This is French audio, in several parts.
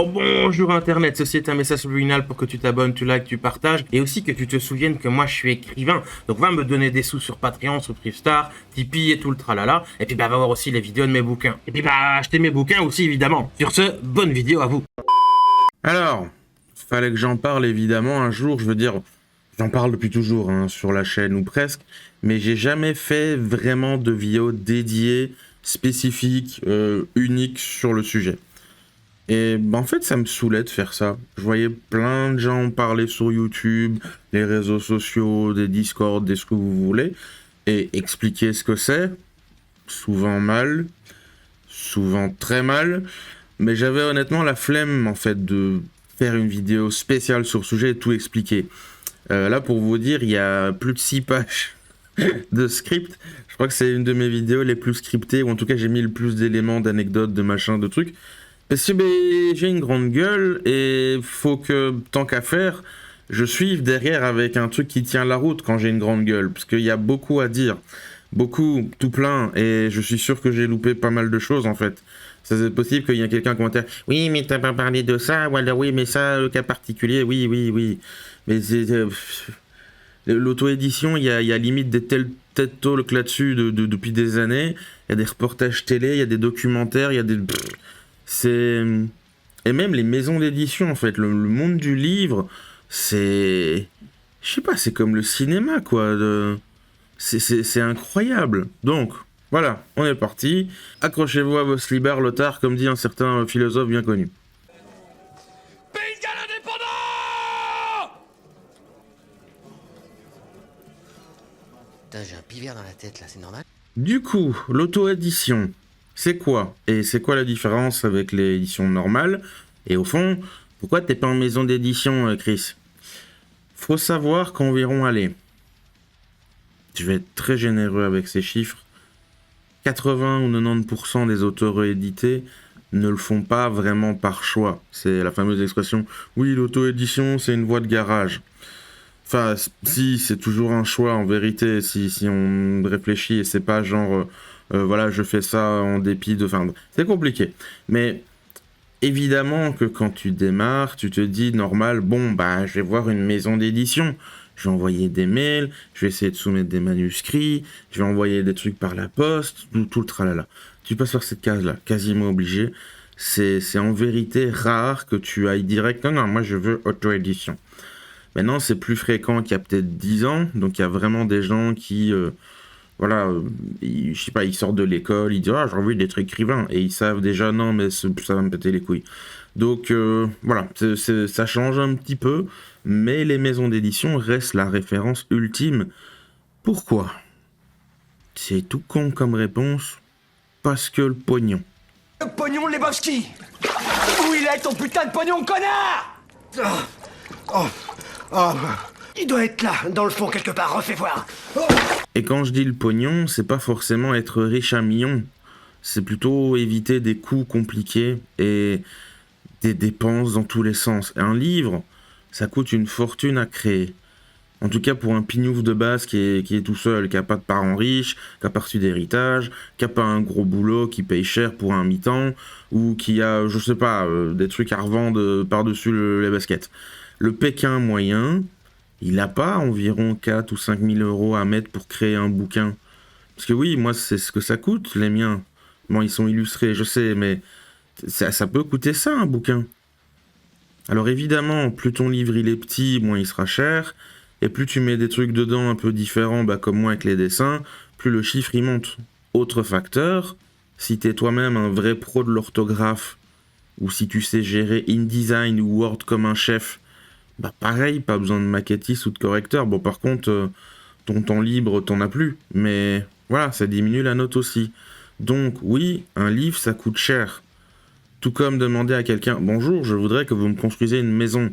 Oh bonjour Internet, ceci est un message subliminal pour que tu t'abonnes, tu likes, tu partages et aussi que tu te souviennes que moi je suis écrivain. Donc va me donner des sous sur Patreon, sur Privstar, Tipeee et tout le tralala. Et puis va voir aussi les vidéos de mes bouquins. Et puis acheter mes bouquins aussi évidemment. Sur ce, bonne vidéo à vous. Alors, fallait que j'en parle évidemment un jour, je veux dire, j'en parle depuis toujours hein, sur la chaîne ou presque, mais j'ai jamais fait vraiment de vidéo dédiée, spécifique, unique sur le sujet. Et en fait, ça me saoulait de faire ça. Je voyais plein de gens parler sur YouTube, les réseaux sociaux, des Discord, des ce que vous voulez, et expliquer ce que c'est, souvent mal, souvent très mal, mais j'avais honnêtement la flemme en fait de faire une vidéo spéciale sur le sujet et tout expliquer. Là, pour vous dire, il y a plus de 6 pages de script. Je crois que c'est une de mes vidéos les plus scriptées, ou en tout cas j'ai mis le plus d'éléments, d'anecdotes, de machins, de trucs. Parce que j'ai une grande gueule et faut que, tant qu'à faire, je suive derrière avec un truc qui tient la route quand j'ai une grande gueule. Parce qu'il y a beaucoup à dire. Beaucoup, tout plein. Et je suis sûr que j'ai loupé pas mal de choses en fait. Ça c'est possible qu'il y ait quelqu'un commentaire. Oui, mais t'as pas parlé de ça. Ou alors oui, mais ça, le cas particulier. Oui, oui, oui. Mais c'est... l'auto-édition, il y a limite des tels TED Talks là-dessus depuis des années. Il y a des reportages télé, il y a des documentaires, il y a des... C'est... Et même les maisons d'édition, en fait, le monde du livre, c'est... Je sais pas, c'est comme le cinéma, quoi. C'est incroyable. Donc, voilà, on est parti. Accrochez-vous à vos slibards, Lothar, comme dit un certain philosophe bien connu. Pays de Galles indépendant! Putain, j'ai un pivert dans la tête là, c'est normal? Du coup, l'auto-édition, c'est quoi? Et c'est quoi la différence avec les éditions normales? Et au fond, pourquoi t'es pas en maison d'édition, Chris? Faut savoir qu'environ, allez, je vais être très généreux avec ces chiffres, 80 ou 90% des auteurs édités ne le font pas vraiment par choix. C'est la fameuse expression « oui, l'auto-édition, c'est une voie de garage ». Enfin, si, c'est toujours un choix en vérité, si on réfléchit et c'est pas genre, voilà, je fais ça en dépit de... Enfin, c'est compliqué. Mais évidemment que quand tu démarres, tu te dis, normal, bon, bah, je vais voir une maison d'édition. Je vais envoyer des mails, je vais essayer de soumettre des manuscrits, je vais envoyer des trucs par la poste, tout le tralala. Tu passes par cette case-là, quasiment obligé. C'est en vérité rare que tu ailles direct, non, moi je veux auto-édition. Maintenant, c'est plus fréquent qu'il y a peut-être 10 ans, donc il y a vraiment des gens qui, voilà, je sais pas, ils sortent de l'école, ils disent « Ah, j'ai envie d'être écrivain », et ils savent déjà « Non, mais ça va me péter les couilles ». Donc, voilà, ça change un petit peu, mais les maisons d'édition restent la référence ultime. Pourquoi? C'est tout con comme réponse, parce que le pognon. Le pognon de Lebowski! Où il est ton putain de pognon, connard! Il doit être là, dans le fond quelque part, refais voir. Et quand je dis le pognon, c'est pas forcément être riche à millions, c'est plutôt éviter des coûts compliqués et des dépenses dans tous les sens. Et un livre, ça coûte une fortune à créer. En tout cas pour un pignouf de base qui est tout seul, qui a pas de parents riches, qui a pas reçu d'héritage, qui a pas un gros boulot, qui paye cher pour un mi-temps, ou qui a, je sais pas, des trucs à revendre par-dessus les baskets. Le Pékin moyen, il n'a pas environ 4 ou 5 000 euros à mettre pour créer un bouquin. Parce que oui, moi c'est ce que ça coûte, les miens. Bon, ils sont illustrés, je sais, mais ça peut coûter ça un bouquin. Alors évidemment, plus ton livre il est petit, moins il sera cher, et plus tu mets des trucs dedans un peu différents, bah, comme moi avec les dessins, plus le chiffre il monte. Autre facteur, si t'es toi-même un vrai pro de l'orthographe, ou si tu sais gérer InDesign ou Word comme un chef, bah pareil, pas besoin de maquettiste ou de correcteur. Bon, par contre, ton temps libre, t'en as plus. Mais voilà, ça diminue la note aussi. Donc, oui, un livre, ça coûte cher. Tout comme demander à quelqu'un « Bonjour, je voudrais que vous me construisiez une maison. »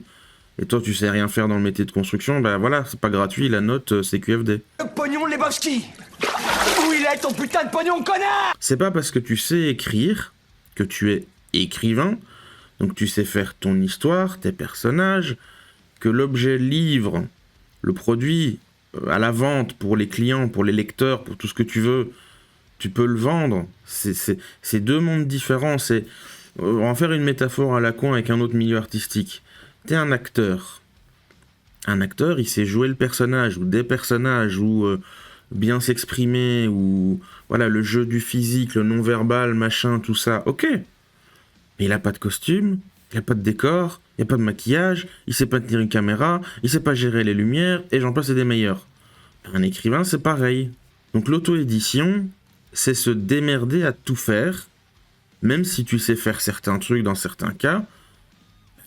Et toi, tu sais rien faire dans le métier de construction, bah voilà, c'est pas gratuit, la note, c'est QFD. Le pognon de Lebowski! Où il est ton putain de pognon, connard! C'est pas parce que tu sais écrire que tu es écrivain, donc tu sais faire ton histoire, tes personnages, que l'objet livre, le produit, à la vente pour les clients, pour les lecteurs, pour tout ce que tu veux, tu peux le vendre. C'est deux mondes différents. On va en faire une métaphore à la con avec un autre milieu artistique. T'es un acteur. Un acteur, il sait jouer le personnage, ou des personnages, ou bien s'exprimer, ou voilà, le jeu du physique, le non-verbal, machin, tout ça, ok. Mais il a pas de costume, il a pas de décor, il n'y a pas de maquillage, il sait pas tenir une caméra, il sait pas gérer les lumières, et j'en passe et des meilleurs. Un écrivain, c'est pareil. Donc l'auto-édition, c'est se démerder à tout faire, même si tu sais faire certains trucs dans certains cas.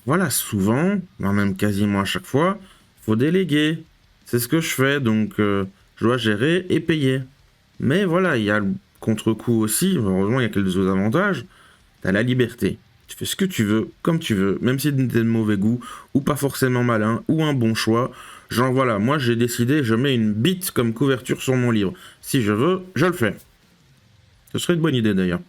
Voilà, souvent, même quasiment à chaque fois, faut déléguer. C'est ce que je fais, donc je dois gérer et payer. Mais voilà, il y a le contre-coup aussi, heureusement il y a quelques autres avantages. T'as la liberté. Tu fais ce que tu veux, comme tu veux, même si t'es de mauvais goût, ou pas forcément malin, ou un bon choix. Genre voilà, moi j'ai décidé, je mets une bite comme couverture sur mon livre. Si je veux, je le fais. Ce serait une bonne idée d'ailleurs.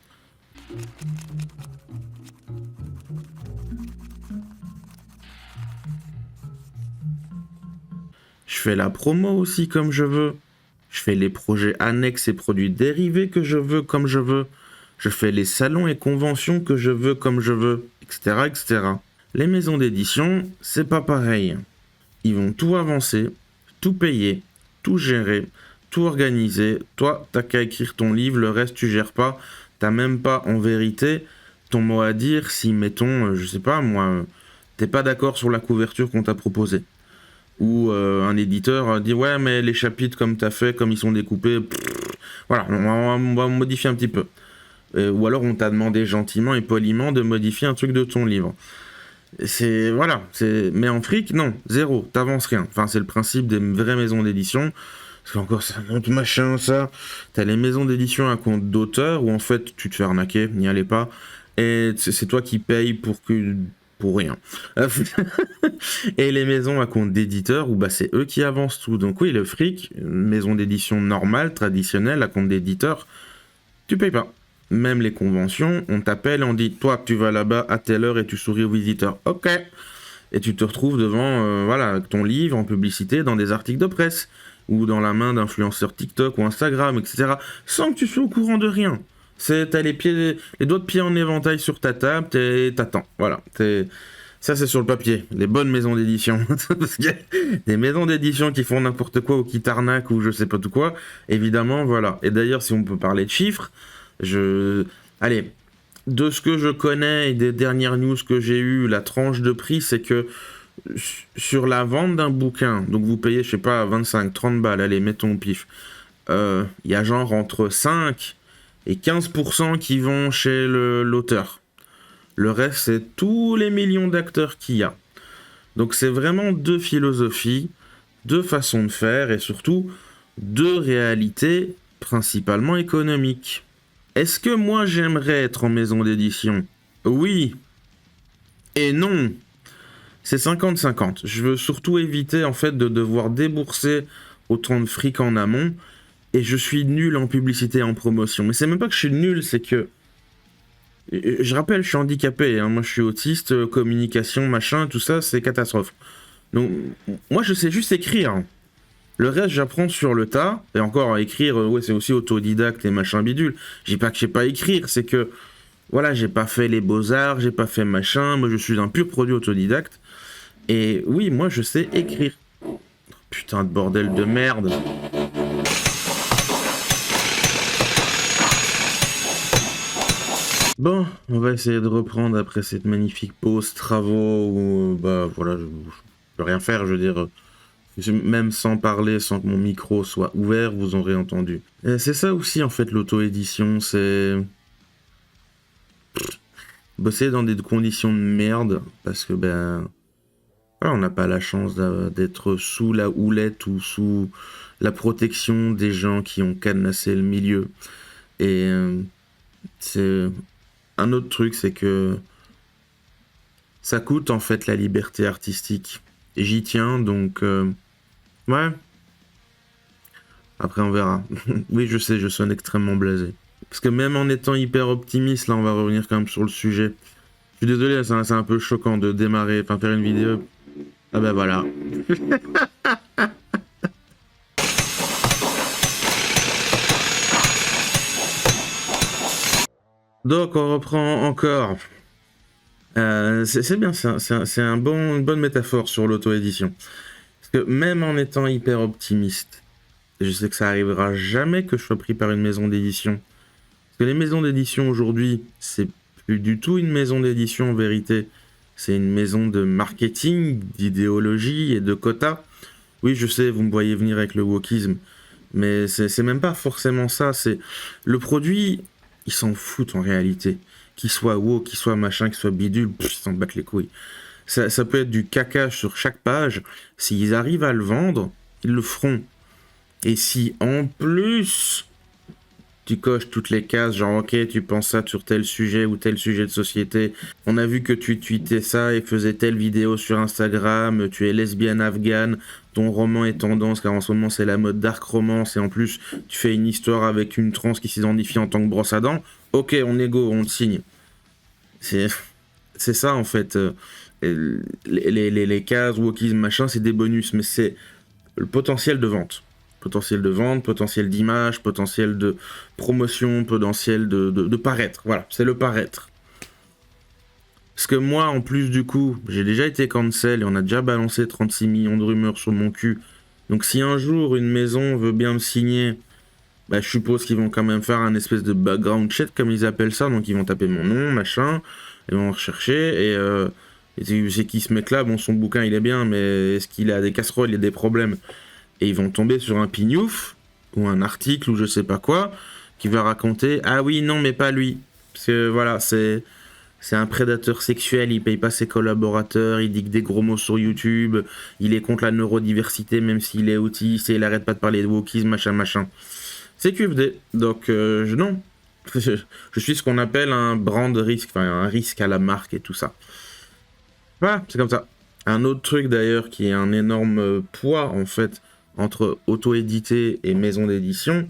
Je fais la promo aussi comme je veux. Je fais les projets annexes et produits dérivés que je veux comme je veux. Je fais les salons et conventions que je veux comme je veux, etc., etc. Les maisons d'édition, c'est pas pareil. Ils vont tout avancer, tout payer, tout gérer, tout organiser. Toi, t'as qu'à écrire ton livre, le reste tu gères pas. T'as même pas, en vérité, ton mot à dire si, mettons, je sais pas moi, t'es pas d'accord sur la couverture qu'on t'a proposée. Ou un éditeur dit ouais mais les chapitres comme t'as fait, comme ils sont découpés, voilà, on va modifier un petit peu. Ou alors on t'a demandé gentiment et poliment de modifier un truc de ton livre. C'est voilà, mais en fric non, zéro, t'avances rien. Enfin c'est le principe des vraies maisons d'édition. Parce qu'encore c'est un autre machin ça. T'as les maisons d'édition à compte d'auteur où en fait tu te fais arnaquer, n'y allez pas. Et c'est toi qui payes pour rien. Et les maisons à compte d'éditeurs où bah c'est eux qui avancent tout. Donc oui, le fric, une maison d'édition normale, traditionnelle, à compte d'éditeur, tu payes pas. Même les conventions, on t'appelle, on dit toi tu vas là-bas à telle heure et tu souris aux visiteurs. Ok. Et tu te retrouves devant voilà, ton livre en publicité dans des articles de presse ou dans la main d'influenceurs TikTok ou Instagram, etc. Sans que tu sois au courant de rien. T'as les doigts de pied en éventail sur ta table, t'attends. Voilà. Ça, c'est sur le papier. Les bonnes maisons d'édition. Parce qu'il y a des maisons d'édition qui font n'importe quoi ou qui t'arnaquent ou je sais pas tout quoi. Évidemment, voilà. Et d'ailleurs, si on peut parler de chiffres, allez, de ce que je connais et des dernières news que j'ai eues, la tranche de prix, c'est que sur la vente d'un bouquin, donc vous payez, je sais pas, 25, 30 balles, allez, mettons au pif, il y a genre entre 5 et 15% qui vont chez l'auteur. Le reste, c'est tous les millions d'acteurs qu'il y a. Donc c'est vraiment deux philosophies, deux façons de faire et surtout deux réalités principalement économiques. Est-ce que moi j'aimerais être en maison d'édition ? Oui et non. C'est 50-50. Je veux surtout éviter en fait de devoir débourser autant de fric en amont. Et je suis nul en publicité et en promotion. Mais c'est même pas que je suis nul, c'est que... Je rappelle, je suis handicapé. Hein. Moi, je suis autiste, communication, machin, tout ça, c'est catastrophe. Donc, moi, je sais juste écrire. Le reste, j'apprends sur le tas. Et encore, écrire, ouais, c'est aussi autodidacte et machin bidule. Je dis pas que je sais pas écrire, c'est que... Voilà, j'ai pas fait les beaux-arts, j'ai pas fait machin. Moi, je suis un pur produit autodidacte. Et oui, moi, je sais écrire. Putain de bordel de merde. Bon, on va essayer de reprendre après cette magnifique pause travaux où, bah voilà, je peux rien faire, je veux dire, même sans parler, sans que mon micro soit ouvert, vous aurez entendu. Et c'est ça aussi en fait l'auto-édition, c'est bosser dans des conditions de merde, parce que ben, voilà, on n'a pas la chance d'être sous la houlette ou sous la protection des gens qui ont cadenassé le milieu. Et c'est... Un autre truc, c'est que ça coûte en fait la liberté artistique. Et j'y tiens, donc ouais. Après, on verra. Oui, je sais, je sonne extrêmement blasé. Parce que même en étant hyper optimiste, là, on va revenir quand même sur le sujet. Je suis désolé, c'est un peu choquant de démarrer, enfin faire une vidéo. Ah ben voilà. Donc on reprend encore. C'est bien, c'est une bonne métaphore sur l'auto-édition. Parce que même en étant hyper optimiste, je sais que ça arrivera jamais que je sois pris par une maison d'édition. Parce que les maisons d'édition aujourd'hui, c'est plus du tout une maison d'édition en vérité. C'est une maison de marketing, d'idéologie et de quotas. Oui, je sais, vous me voyez venir avec le wokisme. Mais c'est même pas forcément ça. C'est le produit, ils s'en foutent en réalité. Qu'il soit woke, qu'il soit machin, qu'il soit bidule, ils s'en battent les couilles. Ça peut être du caca sur chaque page. S'ils arrivent à le vendre, ils le feront. Et si en plus tu coches toutes les cases, genre ok, tu penses ça sur tel sujet ou tel sujet de société, on a vu que tu tweetais ça et faisais telle vidéo sur Instagram, tu es lesbienne afghane, ton roman est tendance car en ce moment c'est la mode dark romance et en plus tu fais une histoire avec une trans qui s'identifie en tant que brosse à dents, ok, on est go, on te signe. C'est ça en fait. Les cases, wokisme, machin, c'est des bonus, mais c'est le potentiel de vente. Potentiel de vente, potentiel d'image, potentiel de promotion, potentiel de paraître. Voilà, c'est le paraître. Parce que moi, en plus du coup, j'ai déjà été cancel et on a déjà balancé 36 millions de rumeurs sur mon cul. Donc si un jour une maison veut bien me signer, bah, je suppose qu'ils vont quand même faire un espèce de background check comme ils appellent ça. Donc ils vont taper mon nom, machin, ils vont rechercher et c'est qui ce mec-là? Bon, son bouquin il est bien, mais est-ce qu'il a des casseroles, il a des problèmes? Et ils vont tomber sur un pignouf, ou un article, ou je sais pas quoi, qui va raconter « Ah oui, non, mais pas lui ». Parce que voilà, c'est un prédateur sexuel, il paye pas ses collaborateurs, il dit que des gros mots sur YouTube, il est contre la neurodiversité même s'il est autiste, et il arrête pas de parler de wokisme, machin, machin. C'est QFD, donc non. Je suis ce qu'on appelle un brand risque, enfin un risque à la marque et tout ça. Voilà, c'est comme ça. Un autre truc d'ailleurs qui est un énorme poids en fait entre auto-édité et maison d'édition,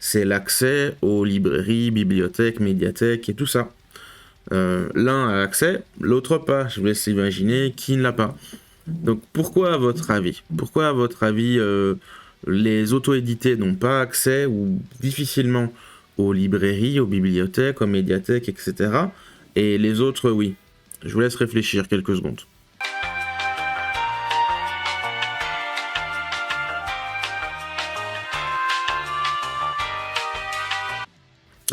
c'est l'accès aux librairies, bibliothèques, médiathèques et tout ça. L'un a accès, l'autre pas. Je vous laisse imaginer qui ne l'a pas. Donc pourquoi à votre avis les auto-édités n'ont pas accès ou difficilement aux librairies, aux bibliothèques, aux médiathèques, etc. Et les autres, oui. Je vous laisse réfléchir quelques secondes.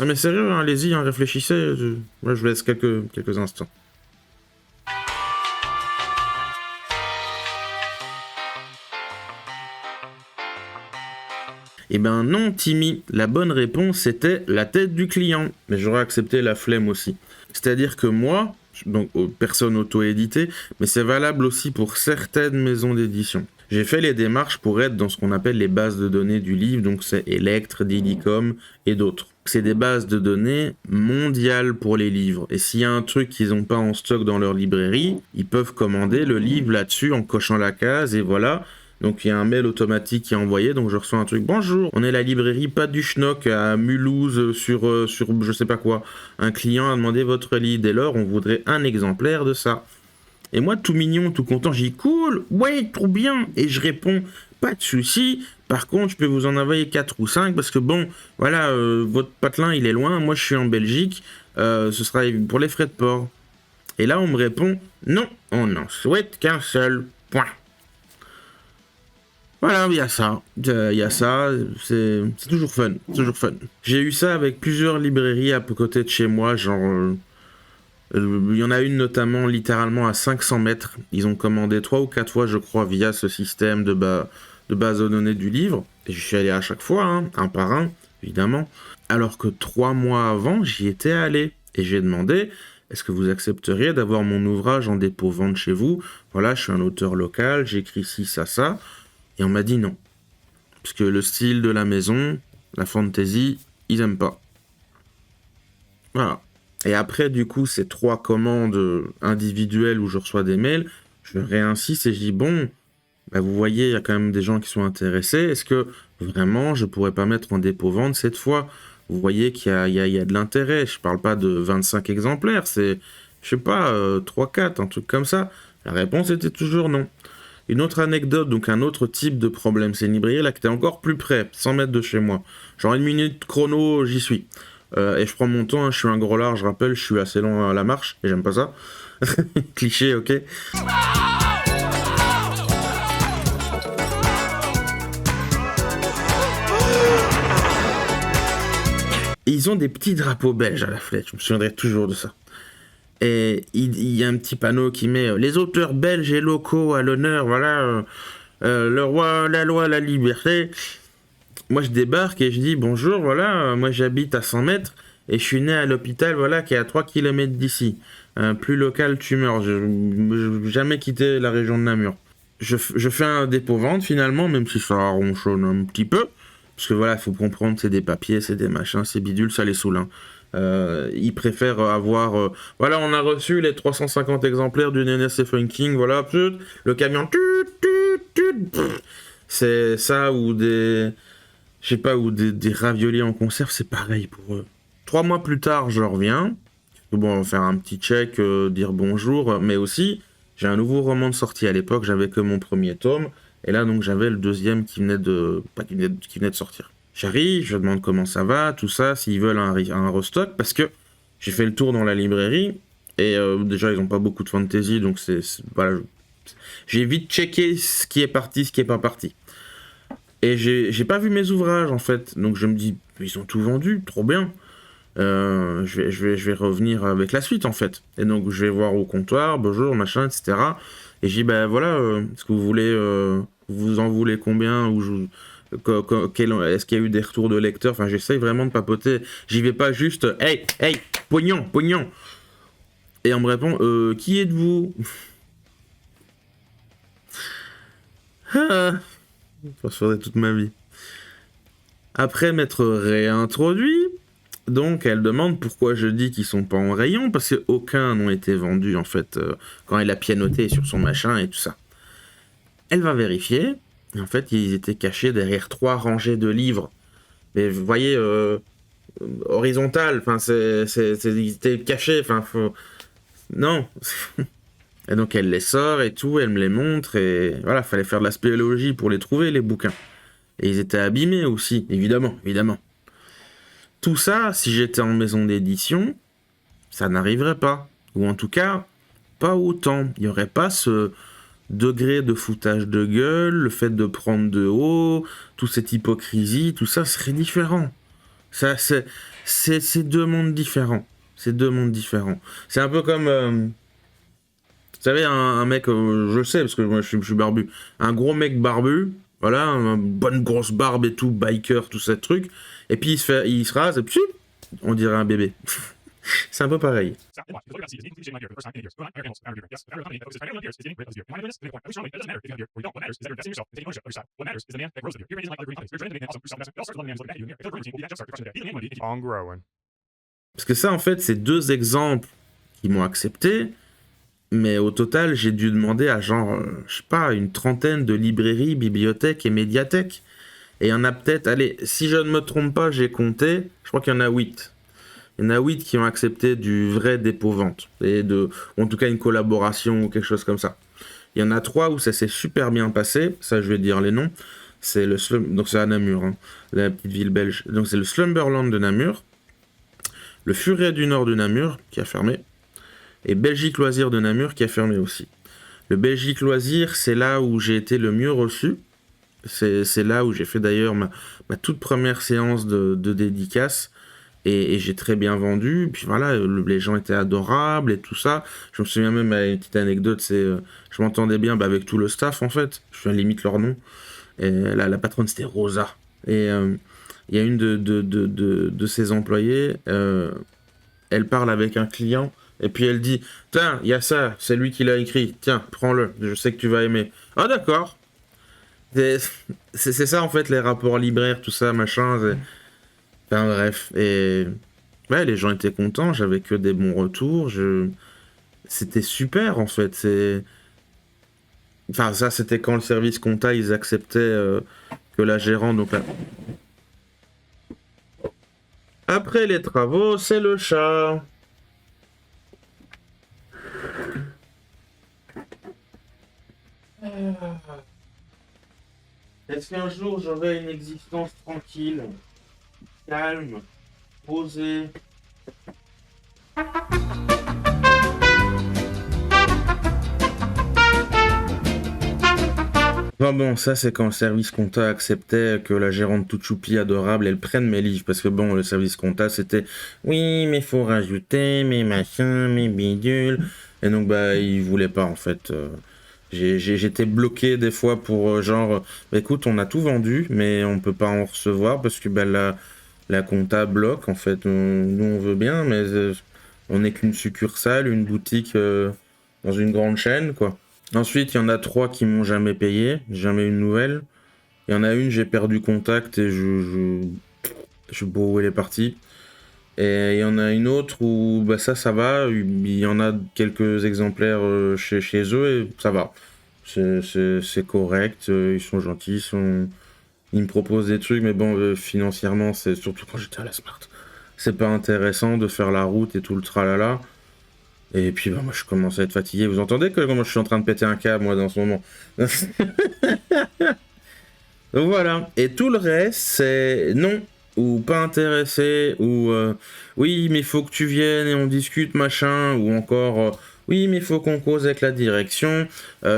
Ah mais sérieux, hein, allez-y, hein, réfléchissez. Moi, je vous laisse quelques instants. Eh ben non, Timmy, la bonne réponse c'était la tête du client. Mais j'aurais accepté la flemme aussi. C'est-à-dire que moi, donc personne auto-éditée, mais c'est valable aussi pour certaines maisons d'édition. J'ai fait les démarches pour être dans ce qu'on appelle les bases de données du livre, donc c'est Electre, Didicom et d'autres. C'est des bases de données mondiales pour les livres. Et s'il y a un truc qu'ils n'ont pas en stock dans leur librairie, ils peuvent commander le livre là-dessus en cochant la case et voilà. Donc il y a un mail automatique qui est envoyé, donc je reçois un truc. Bonjour, on est la librairie Pas du Schnock à Mulhouse sur je sais pas quoi. Un client a demandé votre livre, dès lors on voudrait un exemplaire de ça. Et moi tout mignon, tout content, j'ai dit cool, ouais, trop bien. Et je réponds, pas de souci. Par contre, je peux vous en envoyer 4 ou 5 parce que bon, voilà, votre patelin il est loin, moi je suis en Belgique, ce sera pour les frais de port. Et là on me répond, non, on n'en souhaite qu'un seul, point. Voilà, il y a ça, c'est toujours fun, J'ai eu ça avec plusieurs librairies à côté de chez moi, genre, il y en a une notamment littéralement à 500 mètres, ils ont commandé 3 ou 4 fois, je crois, via ce système de base de données du livre, et je suis allé à chaque fois, hein, un par un, évidemment, alors que 3 mois avant, j'y étais allé, et j'ai demandé, est-ce que vous accepteriez d'avoir mon ouvrage en dépôt-vente chez vous? Voilà, je suis un auteur local, j'écris ci, ça... Et on m'a dit non. Parce que le style de la maison, la fantasy, ils aiment pas. Voilà. Et après, du coup, ces 3 commandes individuelles où je reçois des mails, je réinsiste et je dis, bon, bah vous voyez, il y a quand même des gens qui sont intéressés. Est-ce que vraiment, je pourrais pas mettre en dépôt-vente cette fois? Vous voyez qu'il y a de l'intérêt. Je parle pas de 25 exemplaires, c'est, je sais pas, 3-4, un truc comme ça. La réponse était toujours non. Une autre anecdote, donc un autre type de problème, c'est une librairie là qui était encore plus près, 100 mètres de chez moi. Genre 1 minute chrono, j'y suis. Et je prends mon temps, hein, je suis un gros lard, je rappelle, je suis assez lent à la marche, et j'aime pas ça. Cliché, ok. Ils ont des petits drapeaux belges à la flèche, je me souviendrai toujours de ça. Et il y a un petit panneau qui met les auteurs belges et locaux à l'honneur, voilà, le roi, la loi, la liberté. Moi je débarque et je dis bonjour, voilà, moi j'habite à 100 mètres et je suis né à l'hôpital, voilà, qui est à 3 km d'ici. Plus local, tu meurs. Je n'ai jamais quitté la région de Namur. Je fais un dépôt-vente finalement, même si ça ronchonne un petit peu. Parce que voilà, il faut comprendre, c'est des papiers, c'est des machins, c'est bidule, ça les saoule. Hein. Ils préfèrent avoir... voilà, on a reçu les 350 exemplaires du Néné Stephen King, voilà, le camion... C'est ça, ou des... Je sais pas, ou des raviolis en conserve, c'est pareil pour eux. 3 mois plus tard, je reviens. Bon, on va faire un petit check, dire bonjour, mais aussi, j'ai un nouveau roman de sortie. À l'époque, j'avais que mon premier tome. Et là, donc, j'avais le deuxième qui venait de sortir. J'arrive, je demande comment ça va, tout ça, s'ils veulent un restock, parce que j'ai fait le tour dans la librairie, et déjà, ils n'ont pas beaucoup de fantasy, donc voilà, j'ai vite checké ce qui est parti, ce qui est pas parti. Et j'ai pas vu mes ouvrages, en fait, donc je me dis, ils ont tout vendu, trop bien. Je vais revenir avec la suite, en fait. Et donc, je vais voir au comptoir, bonjour, machin, etc., et j'ai dit, ben voilà, est-ce que vous voulez, vous en voulez combien, ou est-ce qu'il y a eu des retours de lecteurs? Enfin, j'essaye vraiment de papoter. J'y vais pas juste, hey, pognon. Et on me répond, qui êtes-vous? Ça ferait toute ma vie. Après m'être réintroduit, donc elle demande pourquoi je dis qu'ils sont pas en rayon, parce qu'aucun n'ont été vendus en fait quand elle a pianoté sur son machin et tout ça. Elle va vérifier, et en fait ils étaient cachés derrière 3 rangées de livres. Mais vous voyez, horizontal, enfin ils étaient cachés, enfin faut... Non. Et donc elle les sort et tout, elle me les montre, et voilà, fallait faire de la spéléologie pour les trouver les bouquins. Et ils étaient abîmés aussi, évidemment. Tout ça, si j'étais en maison d'édition, ça n'arriverait pas. Ou en tout cas, pas autant. Il n'y aurait pas ce degré de foutage de gueule, le fait de prendre de haut, toute cette hypocrisie, tout ça serait différent. Ça, c'est 2 mondes différents. C'est un peu comme... vous savez, un mec, je le sais, parce que moi je suis barbu, un gros mec barbu, voilà, une bonne grosse barbe et tout, biker, tout ce truc, et puis il se rase, et puis on dirait un bébé. C'est un peu pareil. Parce que ça, en fait, c'est 2 exemples qui m'ont accepté, mais au total, j'ai dû demander à genre, je sais pas, une 30aine de librairies, bibliothèques et médiathèques. Et il y en a peut-être, allez, si je ne me trompe pas, j'ai compté, je crois qu'il y en a 8. Il y en a 8 qui ont accepté du vrai dépôt-vente, ou en tout cas une collaboration ou quelque chose comme ça. Il y en a 3 où ça s'est super bien passé, ça je vais dire les noms. Donc c'est à Namur, hein, la petite ville belge. Donc c'est le Slumberland de Namur, le Furet du Nord de Namur, qui a fermé, et Belgique Loisirs de Namur, qui a fermé aussi. Le Belgique Loisirs, c'est là où j'ai été le mieux reçu. C'est là où j'ai fait d'ailleurs ma toute première séance de dédicace. Et j'ai très bien vendu. Puis voilà, les gens étaient adorables et tout ça. Je me souviens même à une petite anecdote, je m'entendais bien avec tout le staff en fait. Je suis à limite leur nom. Et la patronne c'était Rosa. Et il y a une de ses employés, elle parle avec un client. Et puis elle dit, tiens, il y a ça, c'est lui qui l'a écrit. Tiens, prends-le, je sais que tu vas aimer. Ah d'accord. C'est ça en fait les rapports libraires, tout ça, machin. Enfin bref, et ouais, les gens étaient contents, j'avais que des bons retours, c'était super en fait, enfin ça c'était quand le service compta, ils acceptaient que la gérante, donc là... Après les travaux, c'est le chat. Est-ce qu'un jour j'aurai une existence tranquille, calme, posée? Enfin bon, ça c'est quand le service compta acceptait que la gérante toute choupie adorable, elle prenne mes livres, parce que bon, le service compta c'était « Oui, mais faut rajouter, mes machins, mes bidules », et donc bah, ils voulaient pas en fait. J'étais bloqué des fois pour genre bah, écoute, on a tout vendu, mais on peut pas en recevoir, parce que bah, la compta bloque, en fait. Nous on veut bien, mais on n'est qu'une succursale, une boutique dans une grande chaîne, quoi. Ensuite, il y en a 3 qui m'ont jamais payé, jamais eu de nouvelles. Il y en a une, j'ai perdu contact et je sais pas où elle est partie. Et il y en a une autre où bah ça va, il y en a quelques exemplaires chez eux et ça va. C'est correct, ils sont gentils, ils me proposent des trucs, mais bon, financièrement, c'est surtout quand j'étais à la Smart. C'est pas intéressant de faire la route et tout le tralala. Et puis bah, moi je commence à être fatigué. Vous entendez que comment je suis en train de péter un câble moi dans ce moment. Donc voilà. Et tout le reste c'est non ou pas intéressé ou oui mais il faut que tu viennes et on discute machin ou encore oui mais il faut qu'on cause avec la direction.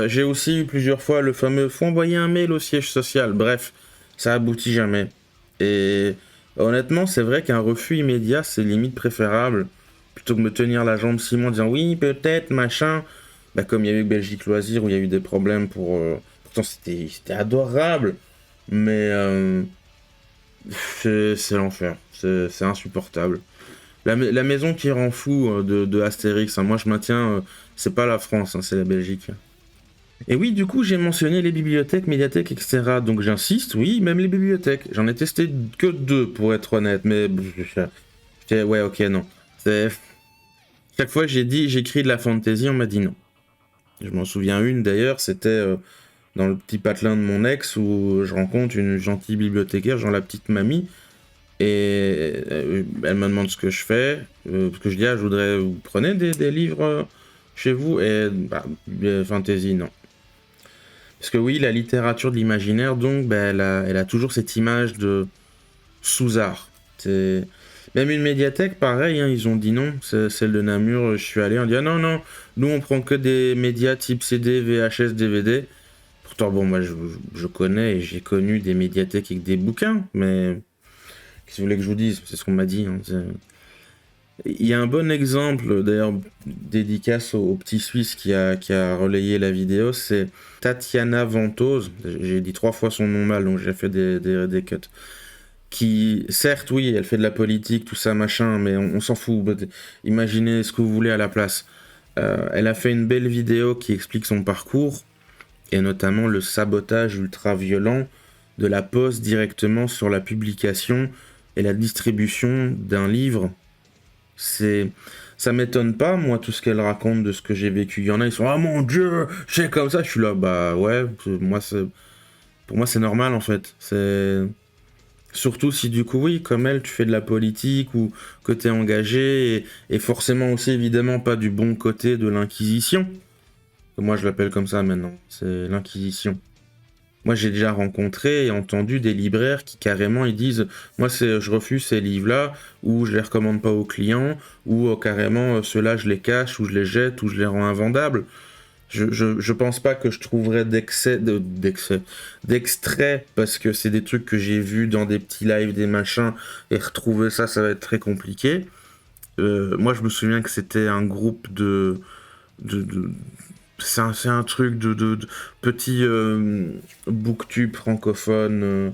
J'ai aussi eu plusieurs fois le fameux faut envoyer un mail au siège social. Bref, ça aboutit jamais. Et honnêtement c'est vrai qu'un refus immédiat c'est limite préférable. Plutôt que de me tenir la jambe 6 mois en disant oui, peut-être, machin. Bah, comme il y a eu Belgique Loisirs où il y a eu des problèmes pour. Pourtant, c'était adorable. Mais. C'est l'enfer. C'est insupportable. La maison qui rend fou de Astérix, hein, moi je maintiens. C'est pas la France, hein, c'est la Belgique. Et oui, du coup, j'ai mentionné les bibliothèques, médiathèques, etc. Donc j'insiste, oui, même les bibliothèques. J'en ai testé que 2 pour être honnête. Mais. Ouais, ok, non. Chaque fois que j'écris de la fantasy, on m'a dit non. Je m'en souviens une d'ailleurs, c'était dans le petit patelin de mon ex où je rencontre une gentille bibliothécaire, genre la petite mamie, et elle me demande ce que je fais, parce que je dis je voudrais, vous prenez des livres chez vous, et bah, fantasy non. Parce que oui, la littérature de l'imaginaire, donc, bah, elle a toujours cette image de sous-art. Même une médiathèque, pareil, hein, ils ont dit non. Celle de Namur, je suis allé, on dit ah non, nous on prend que des médias type CD, VHS, DVD. Pourtant, bon, moi je connais et j'ai connu des médiathèques avec des bouquins, mais qu'est-ce que vous voulez que je vous dise? C'est ce qu'on m'a dit. Hein, il y a un bon exemple, d'ailleurs, dédicace au petit Suisse qui a relayé la vidéo, c'est Tatiana Ventose. J'ai dit 3 fois son nom mal, donc j'ai fait des cuts. Qui, certes, oui, elle fait de la politique, tout ça, machin, mais on s'en fout. Imaginez ce que vous voulez à la place. Elle a fait une belle vidéo qui explique son parcours, et notamment le sabotage ultra-violent de la Poste directement sur la publication et la distribution d'un livre. Ça m'étonne pas, moi, tout ce qu'elle raconte de ce que j'ai vécu. Il y en a, ils sont « Ah mon Dieu, c'est comme ça !» Je suis là, bah ouais, pour moi, c'est normal, en fait. Surtout si du coup, oui, comme elle, tu fais de la politique ou que t'es engagé, et forcément aussi, évidemment, pas du bon côté de l'Inquisition. Moi, je l'appelle comme ça maintenant, c'est l'Inquisition. Moi, j'ai déjà rencontré et entendu des libraires qui carrément, ils disent « Moi, je refuse ces livres-là, ou je les recommande pas aux clients, ou carrément, ceux-là, je les cache, ou je les jette, ou je les rends invendables. » Je pense pas que je trouverais d'extraits parce que c'est des trucs que j'ai vus dans des petits lives, des machins, et retrouver ça va être très compliqué. Moi, je me souviens que c'était un groupe c'est un truc de petits booktube francophones.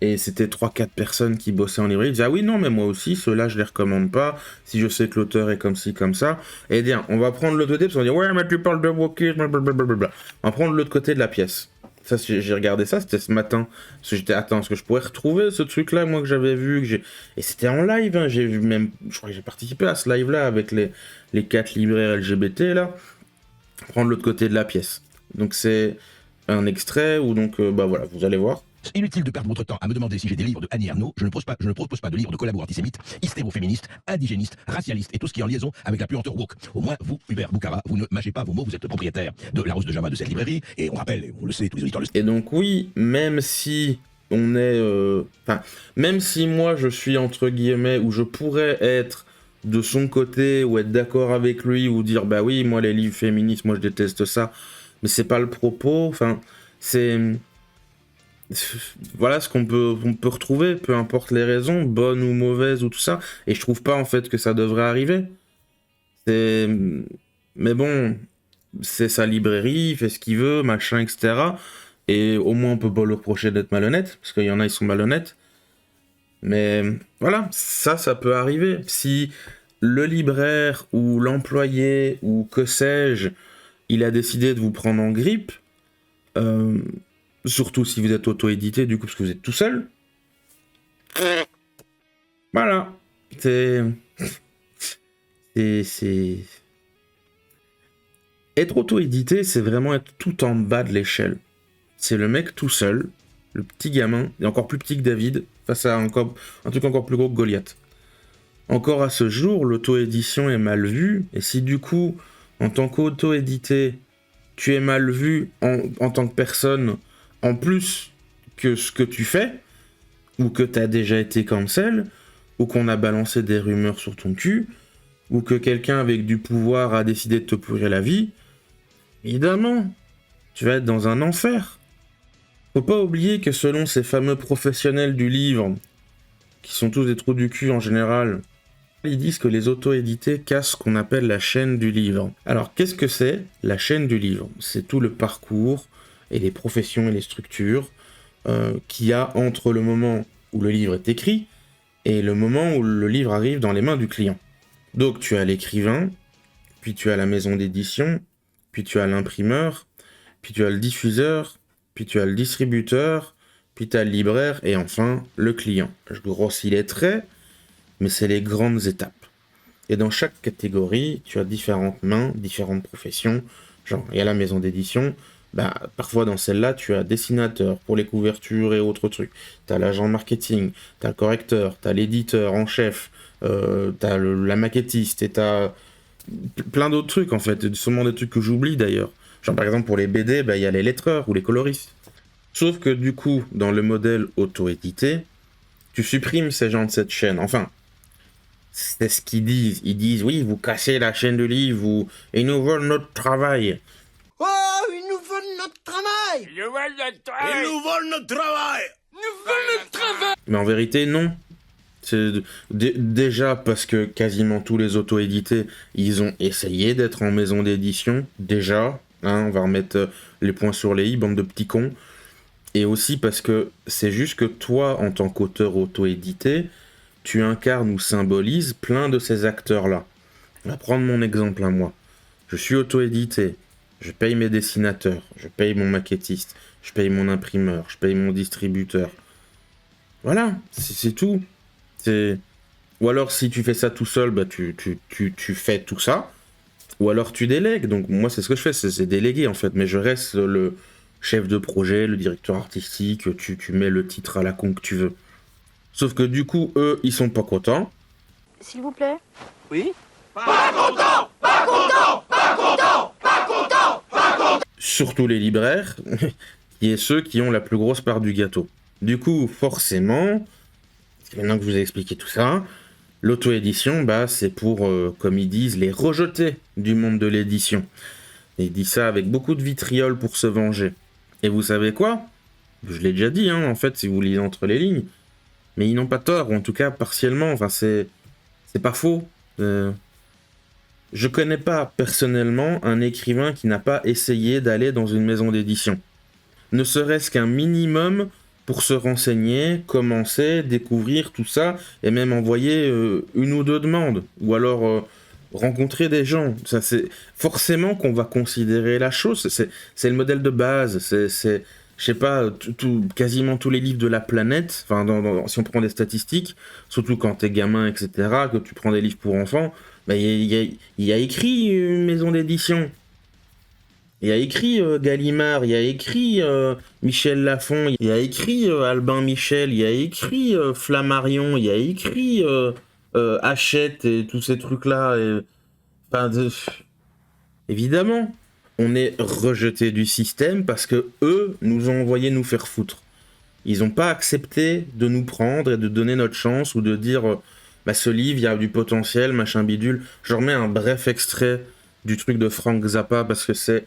Et c'était 3-4 personnes qui bossaient en librairie. Ils disaient « Ah oui, non, mais moi aussi, ceux-là, je les recommande pas. Si je sais que l'auteur est comme ci, comme ça. » Et bien, on va prendre l'autre côté, parce qu'on dit « Ouais, mais tu parles de wokisme, blablabla. » On va prendre l'autre côté de la pièce. Ça, j'ai regardé ça, c'était ce matin. Parce que j'étais, attends, est-ce que je pourrais retrouver ce truc-là, moi, que j'avais vu, Et c'était en live, hein. J'ai vu même... Je crois que j'ai participé à ce live-là avec les 4 libraires LGBT, là. Prendre l'autre côté de la pièce. Donc, c'est un extrait où, donc, bah voilà, vous allez voir. Inutile de perdre votre temps à me demander si j'ai des livres de Annie Ernaux. Je ne propose pas de livres de collabos antisémites, hystéro-féministes, indigénistes, racialistes et tout ce qui est en liaison avec la puanteur woke. Au moins, vous, Hubert Boukhara, vous ne mâchez pas vos mots, vous êtes propriétaire de la Rose de Java de cette librairie. Et on rappelle, et on le sait, tous les auditeurs le savent. Et donc oui, même si on est... même si moi je suis entre guillemets, où je pourrais être de son côté, ou être d'accord avec lui, ou dire bah oui, moi les livres féministes, moi je déteste ça, mais c'est pas le propos, enfin... C'est... Voilà ce on peut retrouver, peu importe les raisons, bonnes ou mauvaises ou tout ça. Et je trouve pas en fait que ça devrait arriver. Mais bon, c'est sa librairie, il fait ce qu'il veut, machin, etc. Et au moins on peut pas lui reprocher d'être malhonnête, parce qu'il y en a, ils sont malhonnêtes. Mais voilà, ça peut arriver. Si le libraire ou l'employé ou que sais-je, il a décidé de vous prendre en grippe, surtout si vous êtes auto-édité, du coup, parce que vous êtes tout seul. Voilà. C'est... Être auto-édité, c'est vraiment être tout en bas de l'échelle. C'est le mec tout seul, le petit gamin, et encore plus petit que David, face à un truc encore plus gros que Goliath. Encore à ce jour, l'auto-édition est mal vue, et si du coup, en tant qu'auto-édité, tu es mal vu en tant que personne, en plus que ce que tu fais, ou que t'as déjà été cancel, ou qu'on a balancé des rumeurs sur ton cul, ou que quelqu'un avec du pouvoir a décidé de te pourrir la vie, évidemment, tu vas être dans un enfer. Faut pas oublier que selon ces fameux professionnels du livre, qui sont tous des trous du cul en général, ils disent que les auto-édités cassent ce qu'on appelle la chaîne du livre. Alors, qu'est-ce que c'est la chaîne du livre? C'est tout le parcours et les professions et les structures qu'il y a entre le moment où le livre est écrit et le moment où le livre arrive dans les mains du client. Donc, tu as l'écrivain, puis tu as la maison d'édition, puis tu as l'imprimeur, puis tu as le diffuseur, puis tu as le distributeur, puis tu as le libraire, et enfin, le client. Je grossis les traits, mais c'est les grandes étapes. Et dans chaque catégorie, tu as différentes mains, différentes professions. Genre, il y a la maison d'édition, parfois dans celle-là, tu as dessinateur pour les couvertures et autres trucs. Tu as l'agent marketing, tu as le correcteur, tu as l'éditeur en chef, tu as la maquettiste, et tu as plein d'autres trucs en fait, sûrement des trucs que j'oublie d'ailleurs. Genre par exemple pour les BD, il y a les lettreurs ou les coloristes. Sauf que du coup, dans le modèle auto-édité, tu supprimes ces gens de cette chaîne. Enfin, c'est ce qu'ils disent. Ils disent, oui, vous cassez la chaîne de livre, ils nous volent notre travail. Oh, ils nous volent notre travail! Ils nous volent notre travail! Ils nous volent notre travail! Ils nous volent notre travail! Mais en vérité, non. C'est déjà parce que quasiment tous les auto-édités, ils ont essayé d'être en maison d'édition. Déjà, hein, on va remettre les points sur les i, bande de petits cons. Et aussi parce que c'est juste que toi, en tant qu'auteur auto-édité, tu incarnes ou symbolises plein de ces acteurs-là. On va prendre mon exemple à moi. Je suis auto-édité. Je paye mes dessinateurs, je paye mon maquettiste, je paye mon imprimeur, je paye mon distributeur. Voilà, c'est tout. Ou alors si tu fais ça tout seul, tu fais tout ça. Ou alors tu délègues. Donc moi c'est ce que je fais, c'est déléguer en fait. Mais je reste le chef de projet, le directeur artistique, tu mets le titre à la con que tu veux. Sauf que du coup, eux, ils sont pas contents. S'il vous plaît. Oui? Surtout les libraires, qui est ceux qui ont la plus grosse part du gâteau. Du coup, forcément, maintenant que je vous ai expliqué tout ça, l'auto-édition, c'est pour, comme ils disent, les rejeter du monde de l'édition. Et ils disent ça avec beaucoup de vitriol pour se venger. Et vous savez quoi? Je l'ai déjà dit, en fait, si vous lisez entre les lignes. Mais ils n'ont pas tort, ou en tout cas partiellement, enfin c'est pas faux. Je connais pas personnellement un écrivain qui n'a pas essayé d'aller dans une maison d'édition. Ne serait-ce qu'un minimum pour se renseigner, commencer, découvrir tout ça, et même envoyer une ou deux demandes, ou alors rencontrer des gens. Ça, c'est forcément qu'on va considérer la chose, c'est le modèle de base, c'est je sais pas, quasiment tous les livres de la planète, enfin, si on prend des statistiques, surtout quand t'es gamin, etc., que tu prends des livres pour enfants, il y a écrit une maison d'édition. Il y a écrit Gallimard, il y a écrit Michel Lafon, il y a écrit Albin Michel, il y a écrit Flammarion, il y a écrit Hachette et tous ces trucs-là. Évidemment, on est rejeté du système parce que eux nous ont envoyé nous faire foutre. Ils n'ont pas accepté de nous prendre et de donner notre chance ou de dire ce livre, il y a du potentiel, machin bidule. Je remets un bref extrait du truc de Frank Zappa parce que c'est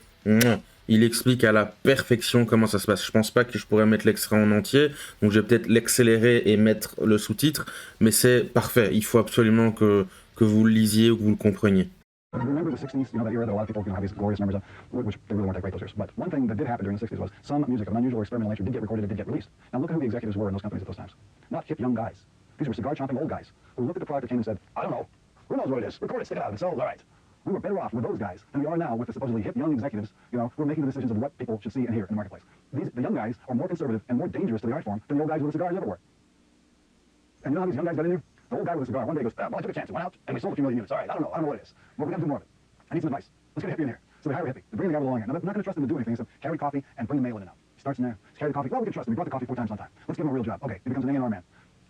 il explique à la perfection comment ça se passe. Je pense pas que je pourrais mettre l'extrait en entier, donc je vais peut-être l'accélérer et mettre le sous-titre, mais c'est parfait. Il faut absolument que vous le lisiez ou que vous le compreniez. Remember the 60s, that era that a lot of people have these glorious memories of, which they really weren't that great those years. But one thing that did happen during the 60s was some music of an unusual experimental nature did get recorded and did get released. Now look at who the executives were in those companies at those times. Not hip young guys. These were cigar-chomping old guys who looked at the product that came and said, I don't know, who knows what it is? Record it, stick it out, it's all right. We were better off with those guys than we are now with the supposedly hip young executives, who are making the decisions of what people should see and hear in the marketplace. The young guys are more conservative and more dangerous to the art form than the old guys with the cigars ever were. And you know how these young guys got in there? The old guy with a cigar one day goes, well, I took a chance, it went out, and we sold a few million units. All right, I don't know what it is. Well, we got to do more of it. I need some advice. Let's get a hippie in here. So they hire a hippie. They bring the guy along here. Now, they're not going to trust him to do anything, so carry coffee and bring the mail in and out. He starts in there, carry the coffee. Well, we can trust him. He brought the coffee 4 times on time. Let's give him a real job. Okay, he becomes an A&R man.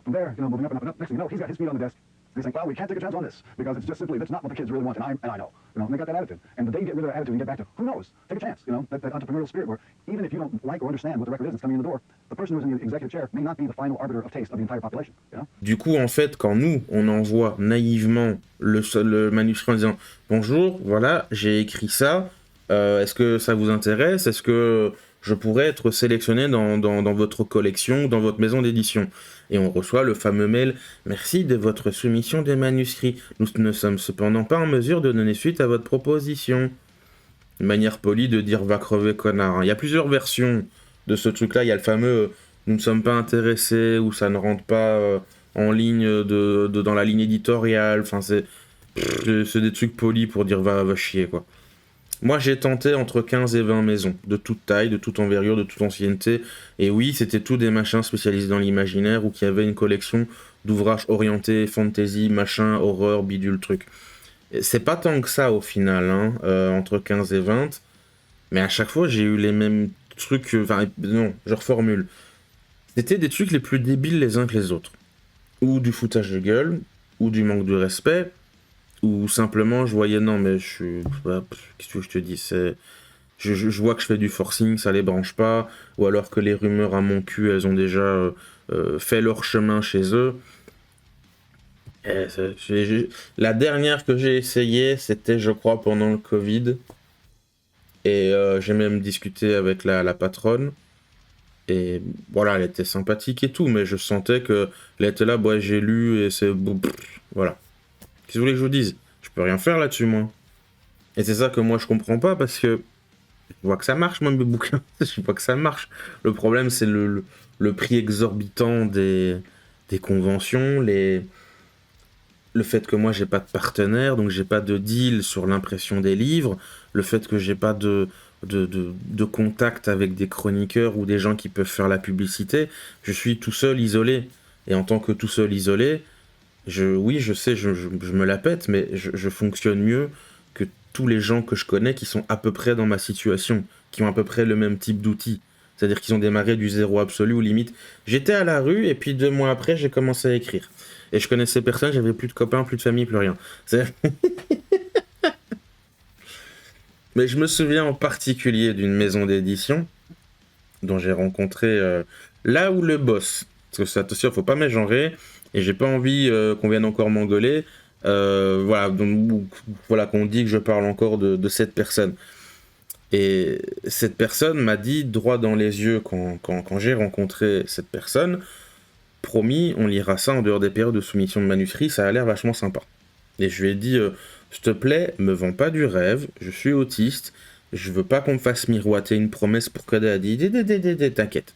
From there, moving up and up and up. Next thing you know, he's got his feet on the desk. He's saying, well, we can't take a chance on this because it's just simply, that's not what the kids really want, and I know. And they got that attitude. And the day you get rid of that attitude and get back to, who knows, take a chance, that entrepreneurial spirit where even if you don't like or understand what the record is that's coming in the door, the person who's in the executive chair may not be the final arbiter of taste of the entire population, Du coup, en fait, quand nous, on envoie naïvement le manuscrit en disant « Bonjour, voilà, j'ai écrit ça, est-ce que ça vous intéresse? Est-ce que je pourrais être sélectionné dans votre collection, dans votre maison d'édition ?» Et on reçoit le fameux mail « Merci de votre soumission des manuscrits. Nous ne sommes cependant pas en mesure de donner suite à votre proposition. » Une manière polie de dire « Va crever, connard ». Il y a plusieurs versions de ce truc-là. Il y a le fameux « Nous ne sommes pas intéressés » ou « Ça ne rentre pas en ligne dans la ligne éditoriale ». Enfin, c'est des trucs polis pour dire « Va chier », quoi. Moi, j'ai tenté entre 15 et 20 maisons, de toute taille, de toute envergure, de toute ancienneté. Et oui, c'était tous des machins spécialisés dans l'imaginaire ou qui avaient une collection d'ouvrages orientés, fantasy, machin, horreur, bidule, truc. C'est pas tant que ça au final, entre 15 et 20. Mais à chaque fois, j'ai eu les mêmes trucs... Enfin, non, je reformule. C'était des trucs les plus débiles les uns que les autres. Ou du foutage de gueule, ou du manque de respect... Ou simplement, je voyais, non, mais qu'est-ce que je te dis, je vois que je fais du forcing, ça les branche pas, ou alors que les rumeurs à mon cul, elles ont déjà fait leur chemin chez eux. La dernière que j'ai essayée, c'était, je crois, pendant le Covid. Et j'ai même discuté avec la patronne. Et voilà, elle était sympathique et tout, mais je sentais qu'elle était là, j'ai lu, et c'est... Voilà. Qu'est-ce que vous voulez que je vous dise? Je peux rien faire là-dessus, moi. Et c'est ça que moi, je comprends pas, parce que je vois que ça marche, moi, mes bouquins. Je vois que ça marche. Le problème, c'est le prix exorbitant des conventions, le fait que moi, j'ai pas de partenaire, donc j'ai pas de deal sur l'impression des livres, le fait que j'ai pas de contact avec des chroniqueurs ou des gens qui peuvent faire la publicité. Je suis tout seul, isolé. Et en tant que tout seul, isolé... Oui, je sais, je me la pète, mais je fonctionne mieux que tous les gens que je connais qui sont à peu près dans ma situation, qui ont à peu près le même type d'outils. C'est-à-dire qu'ils ont démarré du zéro absolu ou limite. J'étais à la rue et puis 2 mois après, j'ai commencé à écrire. Et je connaissais personne, j'avais plus de copains, plus de famille, plus rien. Mais je me souviens en particulier d'une maison d'édition dont j'ai rencontré là où le boss. Parce que ça, attention, faut pas mégenrer. Et j'ai pas envie qu'on vienne encore m'engueuler. Voilà, qu'on dit que je parle encore de cette personne. Et cette personne m'a dit droit dans les yeux quand j'ai rencontré cette personne, promis, on lira ça en dehors des périodes de soumission de manuscrits, ça a l'air vachement sympa. Et je lui ai dit, s'il te plaît, me vends pas du rêve, je suis autiste, je veux pas qu'on me fasse miroiter une promesse pour que a dit, t'inquiète.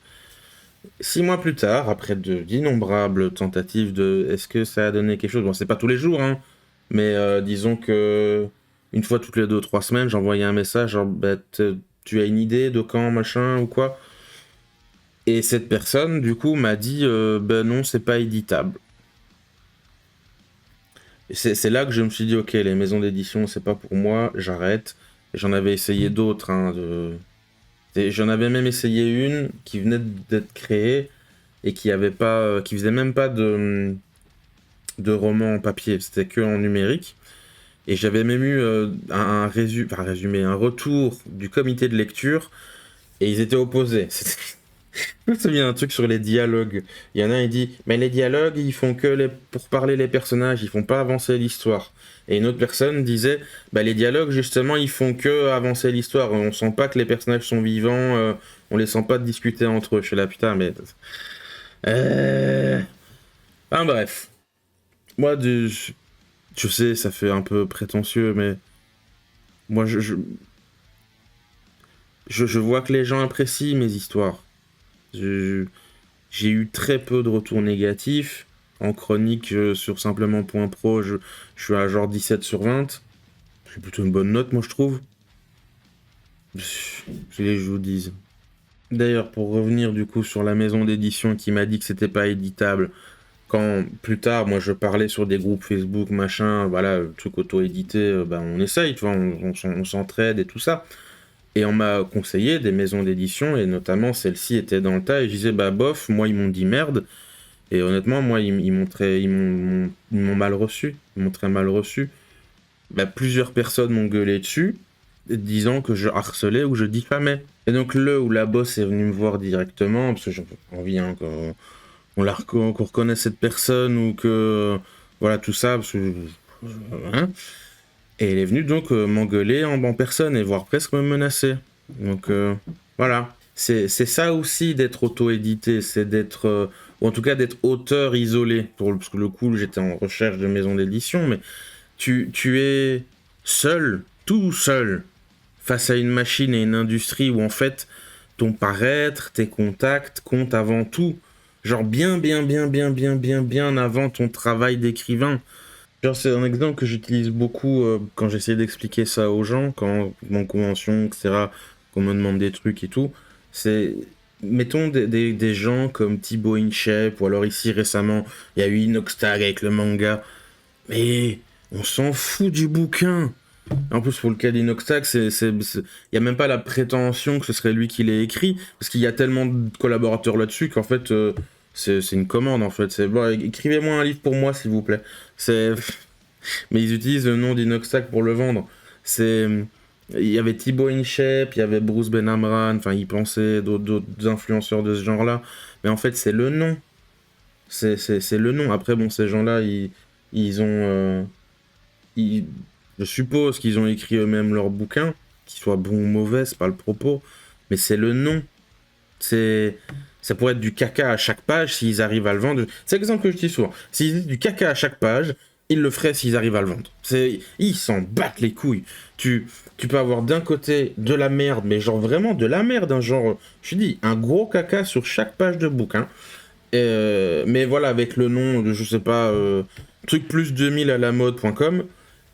6 mois plus tard, après d'innombrables tentatives de est-ce que ça a donné quelque chose, bon c'est pas tous les jours, mais disons que une fois toutes les 2 ou 3 semaines, j'envoyais un message genre tu as une idée de quand, machin ou quoi? Et cette personne du coup m'a dit non, c'est pas éditable. Et c'est là que je me suis dit ok, les maisons d'édition c'est pas pour moi, j'arrête. Et j'en avais essayé d'autres, j'en avais même essayé une qui venait d'être créée et qui faisait même pas de roman en papier, c'était que en numérique. Et j'avais même eu un résumé, un retour du comité de lecture et ils étaient opposés. Je me souviens un truc sur les dialogues. Il y en a, il dit, mais les dialogues, ils font que pour parler les personnages, ils font pas avancer l'histoire. Et une autre personne disait, bah les dialogues, justement, ils font que avancer l'histoire. On sent pas que les personnages sont vivants, on les sent pas discuter entre eux. Je suis là, putain, mais... Enfin bref. Moi, je sais, ça fait un peu prétentieux, mais... Moi, je vois que les gens apprécient mes histoires. J'ai eu très peu de retours négatifs. En chronique, sur simplement.pro, je suis à genre 17 sur 20. C'est plutôt une bonne note, moi, je trouve. Je les vous dise. D'ailleurs, pour revenir du coup sur la maison d'édition qui m'a dit que c'était pas éditable, quand plus tard, moi, je parlais sur des groupes Facebook, machin, voilà, le truc auto-édité, on essaye, tu vois, on s'entraide et tout ça. Et on m'a conseillé des maisons d'édition, et notamment celle-ci était dans le tas, et je disais, bah bof, moi ils m'ont dit merde, et honnêtement, moi ils m'ont mal reçu, ils m'ont très mal reçu. Bah, plusieurs personnes m'ont gueulé dessus, disant que je harcelais ou je diffamais. Et donc le ou la boss est venu me voir directement, parce que j'ai envie qu'on reconnaisse cette personne, ou que, voilà, tout ça, parce que... Hein. Et elle est venue donc m'engueuler en personne et voire presque me menacer. Donc voilà. C'est ça aussi d'être auto-édité, c'est d'être... ou en tout cas d'être auteur isolé. Parce que le coup, j'étais en recherche de maison d'édition, mais tu es seul, tout seul, face à une machine et une industrie où en fait, ton paraître, tes contacts comptent avant tout. Genre bien avant ton travail d'écrivain. Genre, c'est un exemple que j'utilise beaucoup quand j'essaie d'expliquer ça aux gens, quand en convention, etc., qu'on me demande des trucs et tout. C'est, mettons des gens comme Thibaut Inchep, ou alors ici récemment, il y a eu Inoxtag avec le manga. Mais on s'en fout du bouquin. En plus, pour le cas d'Inoxtag, il n'y a même pas la prétention que ce serait lui qui l'ait écrit, parce qu'il y a tellement de collaborateurs là-dessus qu'en fait... c'est une commande en fait, c'est bon, écrivez-moi un livre pour moi s'il vous plaît. Mais ils utilisent le nom d'Inoxtag pour le vendre. Il y avait Thibaut Inchep, il y avait Bruce Benamran, enfin ils pensaient d'autres influenceurs de ce genre-là, mais en fait c'est le nom. C'est le nom. Après bon, ces gens-là, ils ont... je suppose qu'ils ont écrit eux-mêmes leurs bouquins, qu'ils soient bons ou mauvais, c'est pas le propos, mais c'est le nom. Ça pourrait être du caca à chaque page s'ils arrivent à le vendre. C'est l'exemple que je dis souvent. S'ils disent du caca à chaque page, ils le feraient s'ils arrivent à le vendre. Ils s'en battent les couilles. Tu peux avoir d'un côté de la merde, mais genre vraiment de la merde, hein, genre, je te dis, un gros caca sur chaque page de bouquin. Mais voilà, avec le nom de, je sais pas, truc plus 2000 à la mode.com.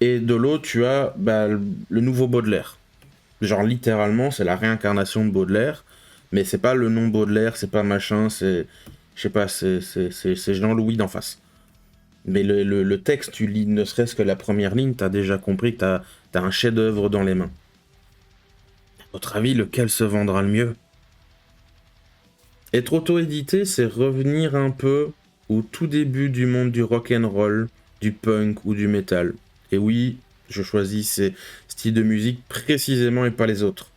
Et de l'autre, tu as le nouveau Baudelaire. Genre littéralement, c'est la réincarnation de Baudelaire. Mais c'est pas le nom Baudelaire, c'est pas machin, c'est... Je sais pas, c'est Jean-Louis d'en face. Mais le texte, tu lis ne serait-ce que la première ligne, t'as déjà compris que t'as un chef-d'œuvre dans les mains. À votre avis, lequel se vendra le mieux ? Être auto-édité, c'est revenir un peu au tout début du monde du rock'n'roll, du punk ou du metal. Et oui, je choisis ces styles de musique précisément et pas les autres.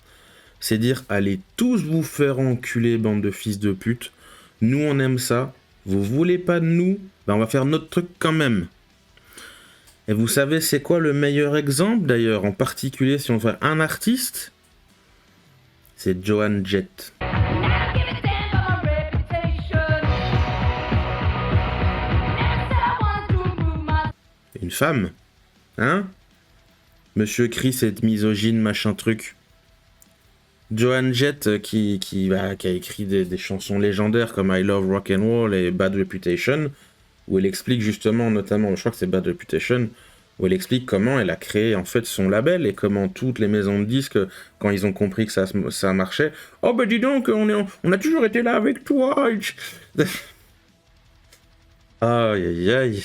C'est dire, allez tous vous faire enculer, bande de fils de pute. Nous, on aime ça. Vous voulez pas de nous ? On va faire notre truc quand même. Et vous savez, c'est quoi le meilleur exemple, d'ailleurs, en particulier si on fait un artiste ? C'est Joan Jett. Une femme, hein ? Monsieur Chris est misogyne, machin truc. Joan Jett qui a écrit des chansons légendaires comme I Love Rock'n'Roll et Bad Reputation, où elle explique justement, notamment, je crois que c'est Bad Reputation, où elle explique comment elle a créé en fait son label et comment toutes les maisons de disques, quand ils ont compris que ça marchait, oh bah dis donc, on a toujours été là avec toi. Aïe aïe aïe.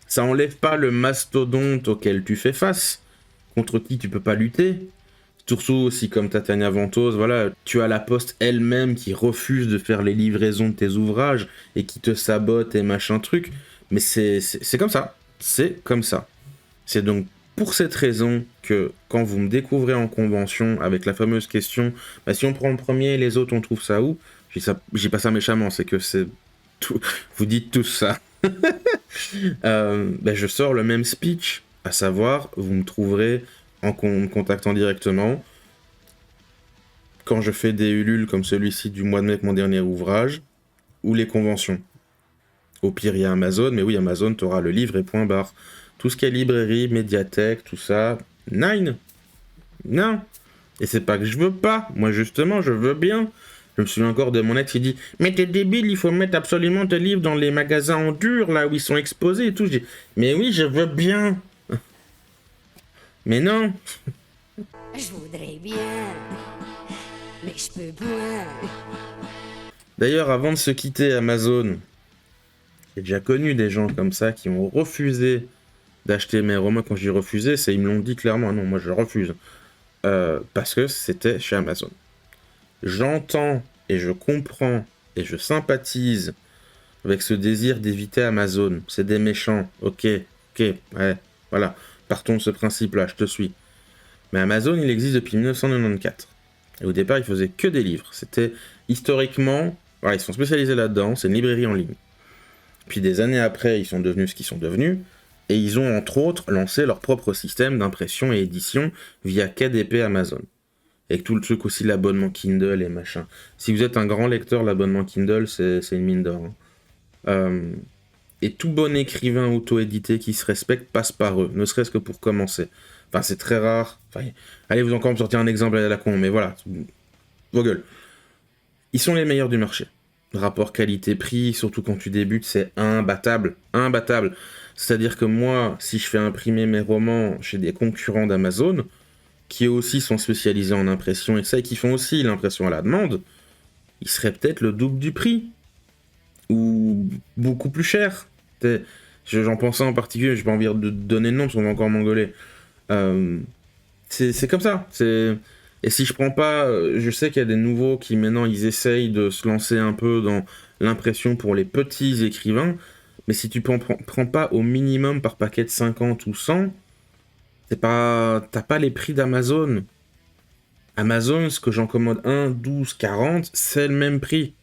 Ça enlève pas le mastodonte auquel tu fais face, contre qui tu peux pas lutter. Surtout aussi comme Tatiana Ventose, voilà, tu as la Poste elle-même qui refuse de faire les livraisons de tes ouvrages et qui te sabote et machin truc. Mais c'est comme ça. C'est comme ça. C'est donc pour cette raison que quand vous me découvrez en convention avec la fameuse question « si on prend le premier, les autres, on trouve ça où ?» J'ai pas ça méchamment, c'est que c'est tout, vous dites tous ça. Je sors le même speech, à savoir, vous me trouverez en me contactant directement quand je fais des ulules comme celui-ci du mois de mai avec mon dernier ouvrage, ou les conventions. Au pire, il y a Amazon, mais oui, Amazon, t'auras le livre et point barre. Tout ce qui est librairie, médiathèque, tout ça, nine. Non. Et c'est pas que je veux pas. Moi, justement, je veux bien. Je me souviens encore de mon ex qui dit « Mais t'es débile, il faut mettre absolument tes livres dans les magasins en dur, là où ils sont exposés et tout. » Je dis « Mais oui, je veux bien. » Mais non. Je voudrais bien, mais je peux pas. D'ailleurs, avant de se quitter Amazon, j'ai déjà connu des gens comme ça qui ont refusé d'acheter mes romans. Quand j'ai refusé, c'est ils me l'ont dit clairement. Non, moi je refuse. Parce que c'était chez Amazon. J'entends et je comprends et je sympathise avec ce désir d'éviter Amazon. C'est des méchants. Ok, ouais, voilà. Partons de ce principe-là, je te suis. Mais Amazon, il existe depuis 1994. Et au départ, il faisait que des livres. C'était historiquement... Voilà, ils sont spécialisés là-dedans, c'est une librairie en ligne. Puis des années après, ils sont devenus ce qu'ils sont devenus. Et ils ont, entre autres, lancé leur propre système d'impression et édition via KDP Amazon. Avec tout le truc aussi, l'abonnement Kindle et machin. Si vous êtes un grand lecteur, l'abonnement Kindle, c'est une mine d'or. Et tout bon écrivain auto-édité qui se respecte passe par eux, ne serait-ce que pour commencer. Enfin, c'est très rare. Enfin, allez, vous encore me sortir un exemple à la con, mais voilà. Vos gueules. Ils sont les meilleurs du marché. Rapport qualité-prix, surtout quand tu débutes, c'est imbattable. Imbattable. C'est-à-dire que moi, si je fais imprimer mes romans chez des concurrents d'Amazon, qui eux aussi sont spécialisés en impression et ça, et qui font aussi l'impression à la demande, ils seraient peut-être le double du prix. Ou beaucoup plus cher. J'en pensais en particulier, j'ai pas envie de donner de nom parce qu'on va encore m'engueuler. C'est comme ça. Et si je prends pas... Je sais qu'il y a des nouveaux qui maintenant ils essayent de se lancer un peu dans l'impression pour les petits écrivains, mais si tu prends pas au minimum par paquet de 50 ou 100, t'as pas les prix d'Amazon. Amazon, ce que j'en commande 1, 12, 40, c'est le même prix.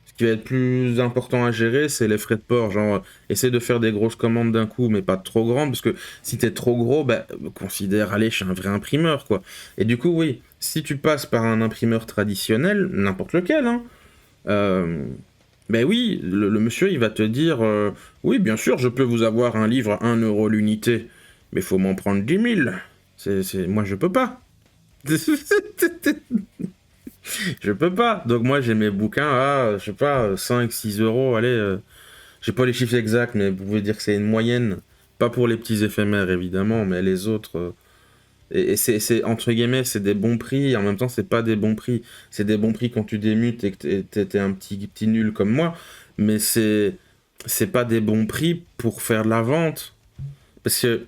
Ce qui va être plus important à gérer, c'est les frais de port. Genre, essaie de faire des grosses commandes d'un coup, mais pas trop grandes, parce que si t'es trop gros, considère aller chez un vrai imprimeur, quoi. Et du coup, oui, si tu passes par un imprimeur traditionnel, n'importe lequel, hein, oui, le monsieur, il va te dire oui, bien sûr, je peux vous avoir un livre à 1 euro l'unité, mais faut m'en prendre 10 000. Moi, je peux pas. Je peux pas. Donc moi, j'ai mes bouquins à, je sais pas, 5, 6 euros. Allez, j'ai pas les chiffres exacts, mais vous pouvez dire que c'est une moyenne. Pas pour les petits éphémères, évidemment, mais les autres... Et c'est, entre guillemets, c'est des bons prix, et en même temps, c'est pas des bons prix. C'est des bons prix quand tu démutes et que t'es un petit nul comme moi, mais c'est pas des bons prix pour faire de la vente. Parce que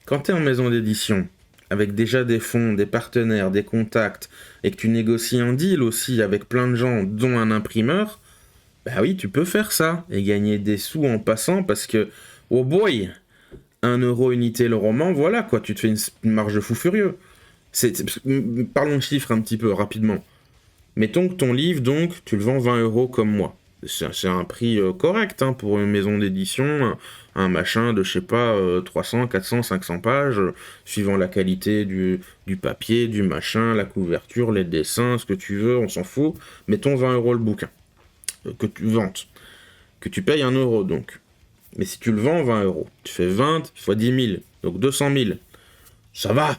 quand t'es en maison d'édition, avec déjà des fonds, des partenaires, des contacts, et que tu négocies un deal aussi avec plein de gens, dont un imprimeur, oui, tu peux faire ça, et gagner des sous en passant, parce que, oh boy, 1 euro unité le roman, voilà quoi, tu te fais une marge de fou furieux. Parlons de chiffres un petit peu, rapidement. Mettons que ton livre, donc, tu le vends 20 euros comme moi. C'est un prix correct hein, pour une maison d'édition, un machin de, je sais pas, 300, 400, 500 pages, suivant la qualité du papier, du machin, la couverture, les dessins, ce que tu veux, on s'en fout. Mettons 20 euros le bouquin, que tu vantes, que tu payes 1 euro donc. Mais si tu le vends 20 euros, tu fais 20 fois 10 000, donc 200 000. Ça va.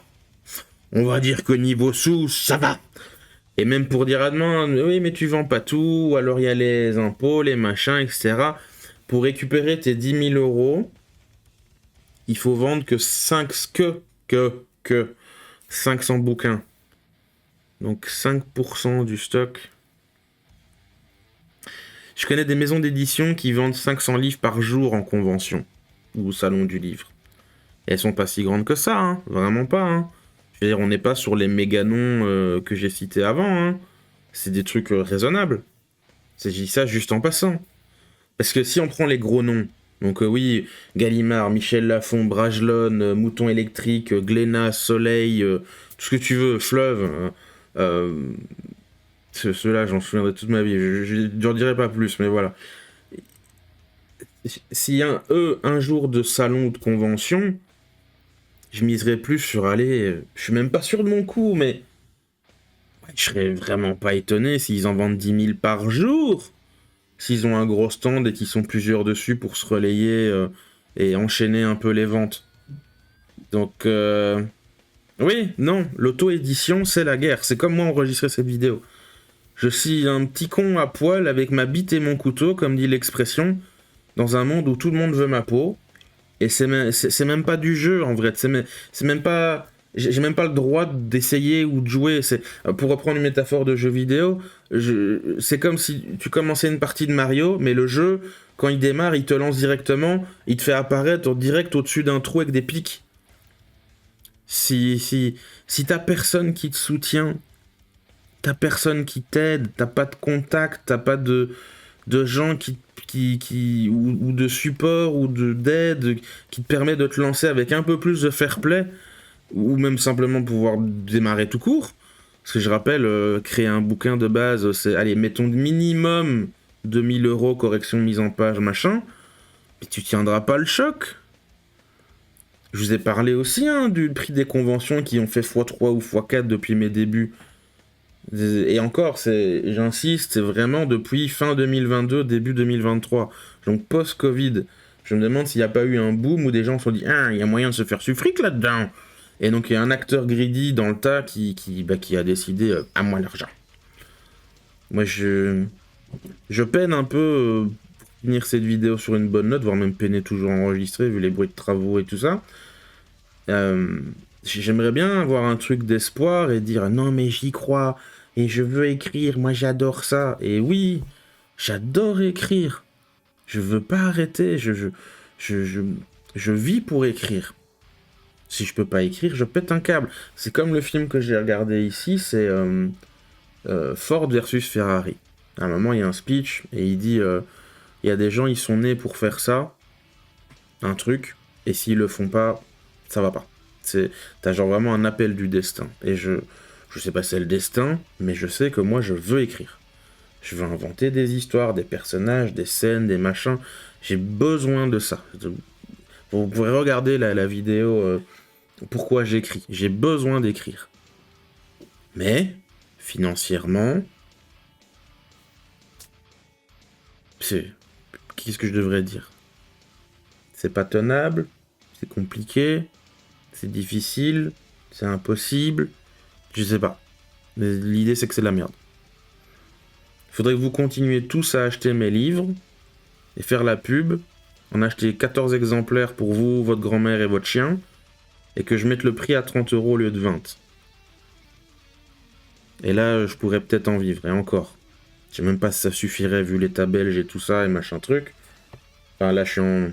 On va dire qu'au niveau sous, ça va. Et même pour dire à demain, oui, mais tu vends pas tout, ou alors il y a les impôts, les machins, etc. Pour récupérer tes 10 000 euros, il faut vendre que 500 bouquins. Donc 5% du stock. Je connais des maisons d'édition qui vendent 500 livres par jour en convention, ou au salon du livre. Et elles sont pas si grandes que ça, hein, vraiment pas, hein. Je veux dire, on n'est pas sur les méga noms que j'ai cités avant, hein. C'est des trucs raisonnables. Je dis ça juste en passant. Parce que si on prend les gros noms, Donc oui, Gallimard, Michel Lafon, Brajlon, Mouton électrique, Glénat, Soleil, tout ce que tu veux, Fleuve. Ceux-là, j'en souviendrai toute ma vie. Je n'en dirai pas plus, mais voilà. S'il y a un jour de salon ou de convention, je miserais plus sur aller. Je suis même pas sûr de mon coup, mais je serais vraiment pas étonné s'ils en vendent 10 000 par jour. S'ils ont un gros stand et qu'ils sont plusieurs dessus pour se relayer et enchaîner un peu les ventes. Donc, oui, non, l'auto-édition, c'est la guerre. C'est comme moi enregistrer cette vidéo. Je suis un petit con à poil avec ma bite et mon couteau, comme dit l'expression, dans un monde où tout le monde veut ma peau. Et c'est même pas du jeu, en vrai. C'est même pas... J'ai même pas le droit d'essayer ou de jouer. Pour reprendre une métaphore de jeu vidéo, c'est comme si tu commençais une partie de Mario, mais le jeu, quand il démarre, il te lance directement, il te fait apparaître direct au-dessus d'un trou avec des pics. Si t'as personne qui te soutient, t'as personne qui t'aide, t'as pas de contact, t'as pas de gens ou de support ou d'aide qui te permet de te lancer avec un peu plus de fair play, ou même simplement pouvoir démarrer tout court. Parce que je rappelle, créer un bouquin de base, c'est, allez, mettons minimum 2000 €, correction, mise en page, machin, mais tu tiendras pas le choc. Je vous ai parlé aussi du prix des conventions qui ont fait x3 ou x4 depuis mes débuts. Et encore, j'insiste, c'est vraiment depuis fin 2022, début 2023. Donc post-Covid. Je me demande s'il n'y a pas eu un boom où des gens se sont dit « Ah, il y a moyen de se faire du fric là-dedans !» Et donc il y a un acteur greedy dans le tas qui a décidé à moi l'argent. Moi je peine un peu pour finir cette vidéo sur une bonne note, voire même peiner toujours enregistré vu les bruits de travaux et tout ça. J'aimerais bien avoir un truc d'espoir et dire non mais j'y crois et je veux écrire, moi j'adore ça. Et oui, j'adore écrire. Je veux pas arrêter, je vis pour écrire. Si je peux pas écrire, je pète un câble. C'est comme le film que j'ai regardé ici, c'est Ford versus Ferrari. À un moment, il y a un speech, et il dit, il y a des gens, ils sont nés pour faire ça, un truc, et s'ils le font pas, ça va pas. T'as genre vraiment un appel du destin. Et je sais pas si c'est le destin, mais je sais que moi, je veux écrire. Je veux inventer des histoires, des personnages, des scènes, des machins. J'ai besoin de ça. Vous pourrez regarder la vidéo pourquoi j'écris. J'ai besoin d'écrire. Mais, financièrement, qu'est-ce que je devrais dire? C'est pas tenable, c'est compliqué, c'est difficile, c'est impossible, je sais pas. Mais l'idée c'est que c'est de la merde. Il faudrait que vous continuiez tous à acheter mes livres et faire la pub, en acheter 14 exemplaires pour vous, votre grand-mère et votre chien, et que je mette le prix à 30 € au lieu de 20. Et là, je pourrais peut-être en vivre, et encore. Je sais même pas si ça suffirait vu l'état belge et tout ça, et machin truc. Enfin, là, je suis en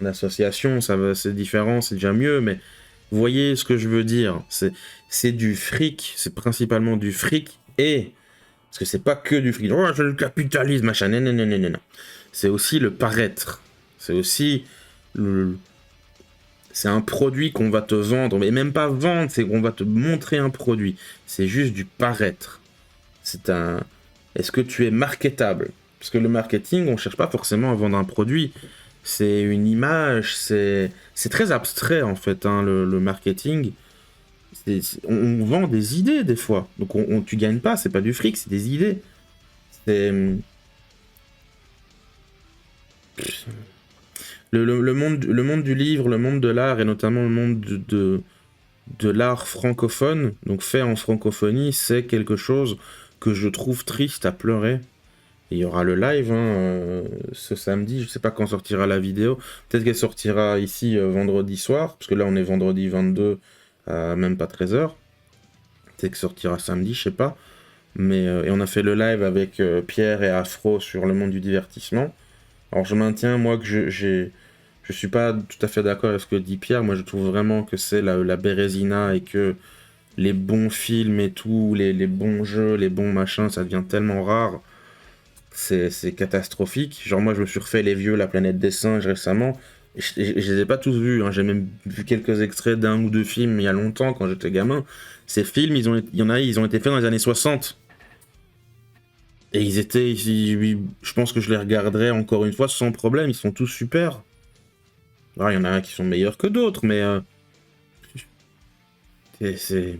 association, ça va, c'est différent, c'est déjà mieux, mais vous voyez ce que je veux dire. C'est du fric, c'est principalement du fric, et... Parce que c'est pas que du fric. Oh, c'est le capitalisme, machin, non. C'est aussi le paraître. C'est aussi c'est un produit qu'on va te vendre, mais même pas vendre, c'est qu'on va te montrer un produit. C'est juste du paraître. Est-ce que tu es marketable? Parce que le marketing, on cherche pas forcément à vendre un produit. C'est une image, c'est très abstrait en fait, le marketing. On vend des idées des fois. Donc tu gagnes pas, c'est pas du fric, c'est des idées. Le monde du livre, le monde de l'art, et notamment le monde de l'art francophone, donc fait en francophonie, c'est quelque chose que je trouve triste à pleurer. Et il y aura le live ce samedi, je sais pas quand sortira la vidéo, peut-être qu'elle sortira ici vendredi soir, parce que là on est vendredi 22 à même pas 13h, peut-être qu'elle sortira samedi, je sais pas, mais et on a fait le live avec Pierre et Afro sur le monde du divertissement. Alors je maintiens moi que je suis pas tout à fait d'accord avec ce que dit Pierre, moi je trouve vraiment que c'est la Bérésina et que les bons films et tout, les bons jeux, les bons machins, ça devient tellement rare c'est catastrophique. Genre moi je me suis refait les vieux La Planète des Singes récemment, et je les ai pas tous vus, hein. J'ai même vu quelques extraits d'un ou deux films il y a longtemps quand j'étais gamin. Ces films, ils ont été faits dans les années 60. Et je pense que je les regarderai encore une fois sans problème, ils sont tous super. Alors, il y en a un qui sont meilleurs que d'autres, mais c'est...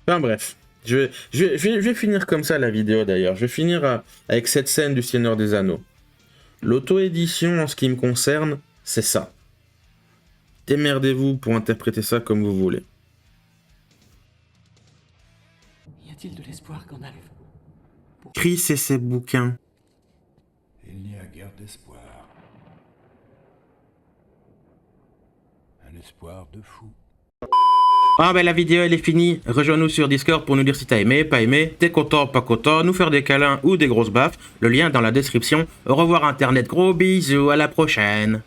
Enfin bref, je vais finir comme ça la vidéo d'ailleurs. Je vais finir avec cette scène du Seigneur des Anneaux. L'auto-édition, en ce qui me concerne, c'est ça. Démerdez-vous pour interpréter ça comme vous voulez. Y a-t-il de l'espoir qu'on arrive? Chris et ses bouquins. Il n'y a guère d'espoir. Un espoir de fou. Ah ben la vidéo elle est finie, rejoins-nous sur Discord pour nous dire si t'as aimé, pas aimé, t'es content, pas content, nous faire des câlins ou des grosses baffes, le lien dans la description. Au revoir internet, gros bisous, à la prochaine.